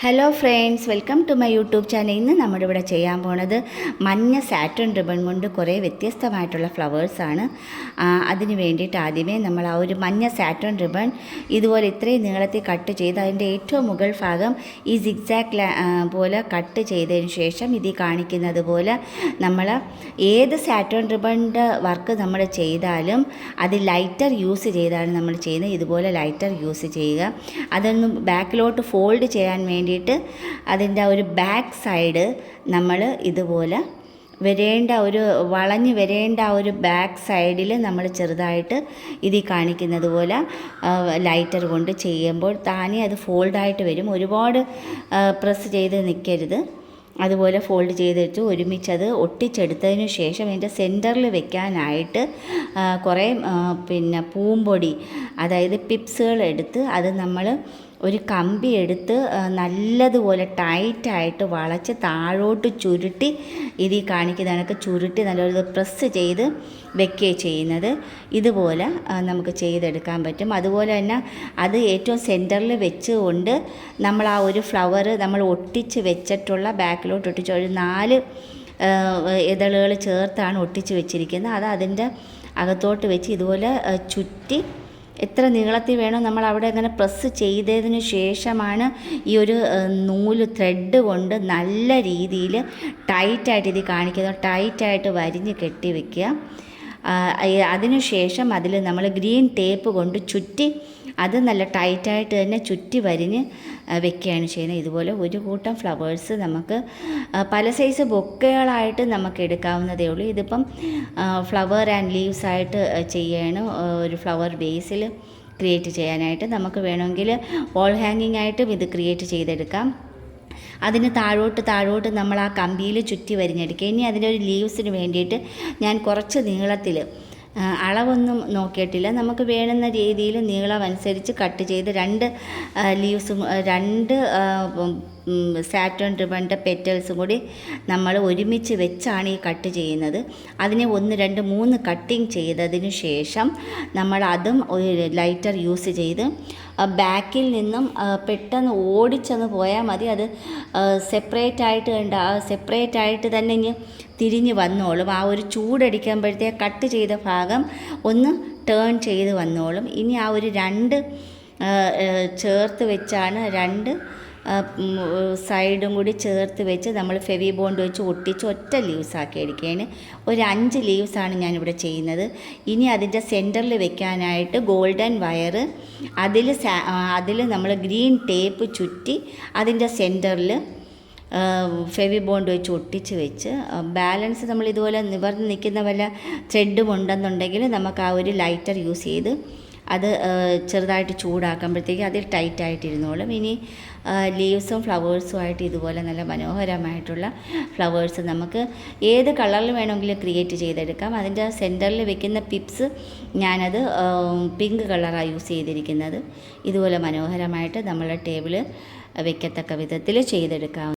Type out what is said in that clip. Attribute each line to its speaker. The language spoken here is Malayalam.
Speaker 1: Hello friends, welcome to my YouTube channel. ഇന്ന് നമ്മുടെ ഇവിടെ ചെയ്യാൻ പോണത് മഞ്ഞ സാറ്റൻ റിബൺ കൊണ്ട് കുറേ വ്യത്യസ്തമായിട്ടുള്ള ഫ്ലവേഴ്സാണ്. അതിന് വേണ്ടിയിട്ട് ആദ്യമേ നമ്മൾ ആ ഒരു മഞ്ഞ സാറ്റൻ റിബൺ ഇതുപോലെ ഇത്രയും നീളത്തിൽ കട്ട് ചെയ്ത് അതിൻ്റെ ഏറ്റവും മുകൾ ഭാഗം ഈ സിഗ്സാഗ് പോലെ കട്ട് ചെയ്തതിന് ശേഷം ഇതിൽ കാണിക്കുന്നത് പോലെ നമ്മൾ ഏത് സാറ്റൻ റിബണിൻ്റെ വർക്ക് നമ്മൾ ചെയ്താലും അത് ലൈറ്റർ യൂസ് ചെയ്താണ് നമ്മൾ ചെയ്യുന്നത്. ഇതുപോലെ ലൈറ്റർ യൂസ് ചെയ്യുക. അതൊന്ന് ബാക്കിലോട്ട് ഫോൾഡ് ചെയ്യാൻ വേണ്ടിയിട്ട് അതിൻ്റെ ഒരു ബാക്ക് സൈഡ് നമ്മൾ ഇതുപോലെ വളഞ്ഞ് വരേണ്ട ഒരു ബാക്ക് സൈഡിൽ നമ്മൾ ചെറുതായിട്ട് ഇതിൽ കാണിക്കുന്നത് പോലെ ലൈറ്റർ കൊണ്ട് ചെയ്യുമ്പോൾ താനേ അത് ഫോൾഡായിട്ട് വരും. ഒരുപാട് പ്രസ് ചെയ്ത് നിൽക്കരുത്. അതുപോലെ ഫോൾഡ് ചെയ്തിട്ട് ഒരുമിച്ചത് ഒട്ടിച്ചെടുത്തതിന് ശേഷം അതിൻ്റെ സെൻറ്ററിൽ വെക്കാനായിട്ട് കുറേ പൂമ്പൊടി, അതായത് പിപ്സുകൾ എടുത്ത് അത് നമ്മൾ ഒരു കമ്പി എടുത്ത് നല്ലതുപോലെ ടൈറ്റായിട്ട് വളച്ച് താഴോട്ട് ചുരുട്ടി ഇതിൽ കാണിക്കുന്നതൊക്കെ ചുരുട്ടി നല്ലൊരു പ്രസ് ചെയ്ത് വെക്കുകയാണ് ചെയ്യുന്നത്. ഇതുപോലെ നമുക്ക് ചെയ്തെടുക്കാൻ പറ്റും. അതുപോലെ തന്നെ അത് ഏറ്റവും സെൻറ്ററിൽ വെച്ചുകൊണ്ട് നമ്മൾ ആ ഒരു ഫ്ലവർ നമ്മൾ ഒട്ടിച്ച് വെച്ചിട്ടുള്ള ബാക്കിലോട്ട് ഒട്ടിച്ച് ഒരു 4 ഇതളുകൾ ചേർത്താണ് ഒട്ടിച്ച് വെച്ചിരിക്കുന്നത്. അത് അതിൻ്റെ അകത്തോട്ട് വെച്ച് ഇതുപോലെ ചുറ്റി എത്ര നീളത്തിൽ വേണോ നമ്മൾ അവിടെ അങ്ങനെ പ്രസ് ചെയ്തതിന് ശേഷമാണ് ഈ ഒരു നൂല് ത്രെഡ് കൊണ്ട് നല്ല രീതിയിൽ ടൈറ്റായിട്ട് ഇത് കാണിക്കുന്നത്. ടൈറ്റായിട്ട് വരിഞ്ഞ് കെട്ടി വയ്ക്കുക. അതിനുശേഷം അതിൽ നമ്മൾ ഗ്രീൻ ടേപ്പ് കൊണ്ട് ചുറ്റി അത് നല്ല ടൈറ്റായിട്ട് തന്നെ ചുറ്റി വരിഞ്ഞ് വെക്കുകയാണ് ചെയ്യുന്നത്. ഇതുപോലെ ഒരു കൂട്ടം ഫ്ലവേഴ്സ് നമുക്ക് പല സൈസ് ബൊക്കകളായിട്ട് നമുക്ക് എടുക്കാവുന്നതേ ഉള്ളൂ. ഇതിപ്പം ഫ്ലവർ ആൻഡ് ലീവ്സ് ആയിട്ട് ചെയ്യാണ്. ഒരു ഫ്ലവർ ബേസിൽ ക്രിയേറ്റ് ചെയ്യാനായിട്ട് നമുക്ക് വേണമെങ്കിൽ വാൾ ഹാങ്ങിങ് ആയിട്ടും ഇത് ക്രിയേറ്റ് ചെയ്തെടുക്കാം. അതിന് താഴോട്ട് നമ്മൾ ആ കമ്പിയിൽ ചുറ്റി വരിഞ്ഞെടുക്കുക. ഇനി അതിൻ്റെ ഒരു ലീവ്സിന് വേണ്ടിയിട്ട് ഞാൻ കുറച്ച് നീളത്തിൽ, അളവൊന്നും നോക്കിയിട്ടില്ല, നമുക്ക് വേണ്ടുന്ന രീതിയിൽ നീളം അനുസരിച്ച് കട്ട് ചെയ്ത് 2 ലീവ്സും 2 സാറ്റൻ റിബണിൻ്റെ പെറ്റൽസും കൂടി നമ്മൾ ഒരുമിച്ച് വെച്ചാണ് ഈ കട്ട് ചെയ്യുന്നത്. അതിനെ 1 2 3 കട്ടിങ് ചെയ്തതിന് ശേഷം നമ്മൾ അതും ഒരു ലൈറ്റർ യൂസ് ചെയ്ത് ബാക്കിൽ നിന്നും പെട്ടെന്ന് ഓടിച്ചെന്ന് പോയാൽ മതി. അത് സെപ്പറേറ്റായിട്ട് തന്നെ ഇനി തിരിഞ്ഞ് വന്നോളും. ആ ഒരു ചൂടടിക്കുമ്പോഴത്തേക്ക് കട്ട് ചെയ്ത ഭാഗം ഒന്ന് ടേൺ ചെയ്ത് വന്നോളും. ഇനി ആ ഒരു 2 ചേർത്ത് വെച്ചാണ് 2 സൈഡും കൂടി ചേർത്ത് വെച്ച് നമ്മൾ ഫെവി ബോണ്ട് വെച്ച് ഒട്ടിച്ച് ഒറ്റ ലീവ്സ് ആക്കി എടുക്കുകയാണ്. ഒരു 5 ലീവ്സാണ് ഞാനിവിടെ ചെയ്യുന്നത്. ഇനി അതിൻ്റെ സെൻറ്ററിൽ വെക്കാനായിട്ട് ഗോൾഡൻ വയർ, അതിൽ നമ്മൾ ഗ്രീൻ ടേപ്പ് ചുറ്റി അതിൻ്റെ സെൻറ്ററിൽ ഫെവി ബോണ്ട് വെച്ച് ഒട്ടിച്ച് വെച്ച് ബാലൻസ് നമ്മൾ ഇതുപോലെ നിവർന്ന് നിൽക്കുന്ന വല്ല ത്രെഡും ഉണ്ടെന്നുണ്ടെങ്കിൽ നമുക്ക് ആ ഒരു ലൈറ്റർ യൂസ് ചെയ്ത് അത് ചെറുതായിട്ട് ചൂടാക്കുമ്പോഴത്തേക്ക് അതിൽ ടൈറ്റായിട്ടിരുന്നോളും. ഇനി ലീവ്സും ഫ്ലവേഴ്സുമായിട്ട് ഇതുപോലെ നല്ല മനോഹരമായിട്ടുള്ള ഫ്ലവേഴ്സ് നമുക്ക് ഏത് കളറിൽ വേണമെങ്കിലും ക്രിയേറ്റ് ചെയ്തെടുക്കാം. അതിൻ്റെ സെൻറ്ററിൽ വെക്കുന്ന പിപ്സ് ഞാനത് പിങ്ക് കളറാണ് യൂസ് ചെയ്തിരിക്കുന്നത്. ഇതുപോലെ മനോഹരമായിട്ട് നമ്മളെ ടേബിൾ വെക്കത്തക്ക വിധത്തിൽ ചെയ്തെടുക്കാം.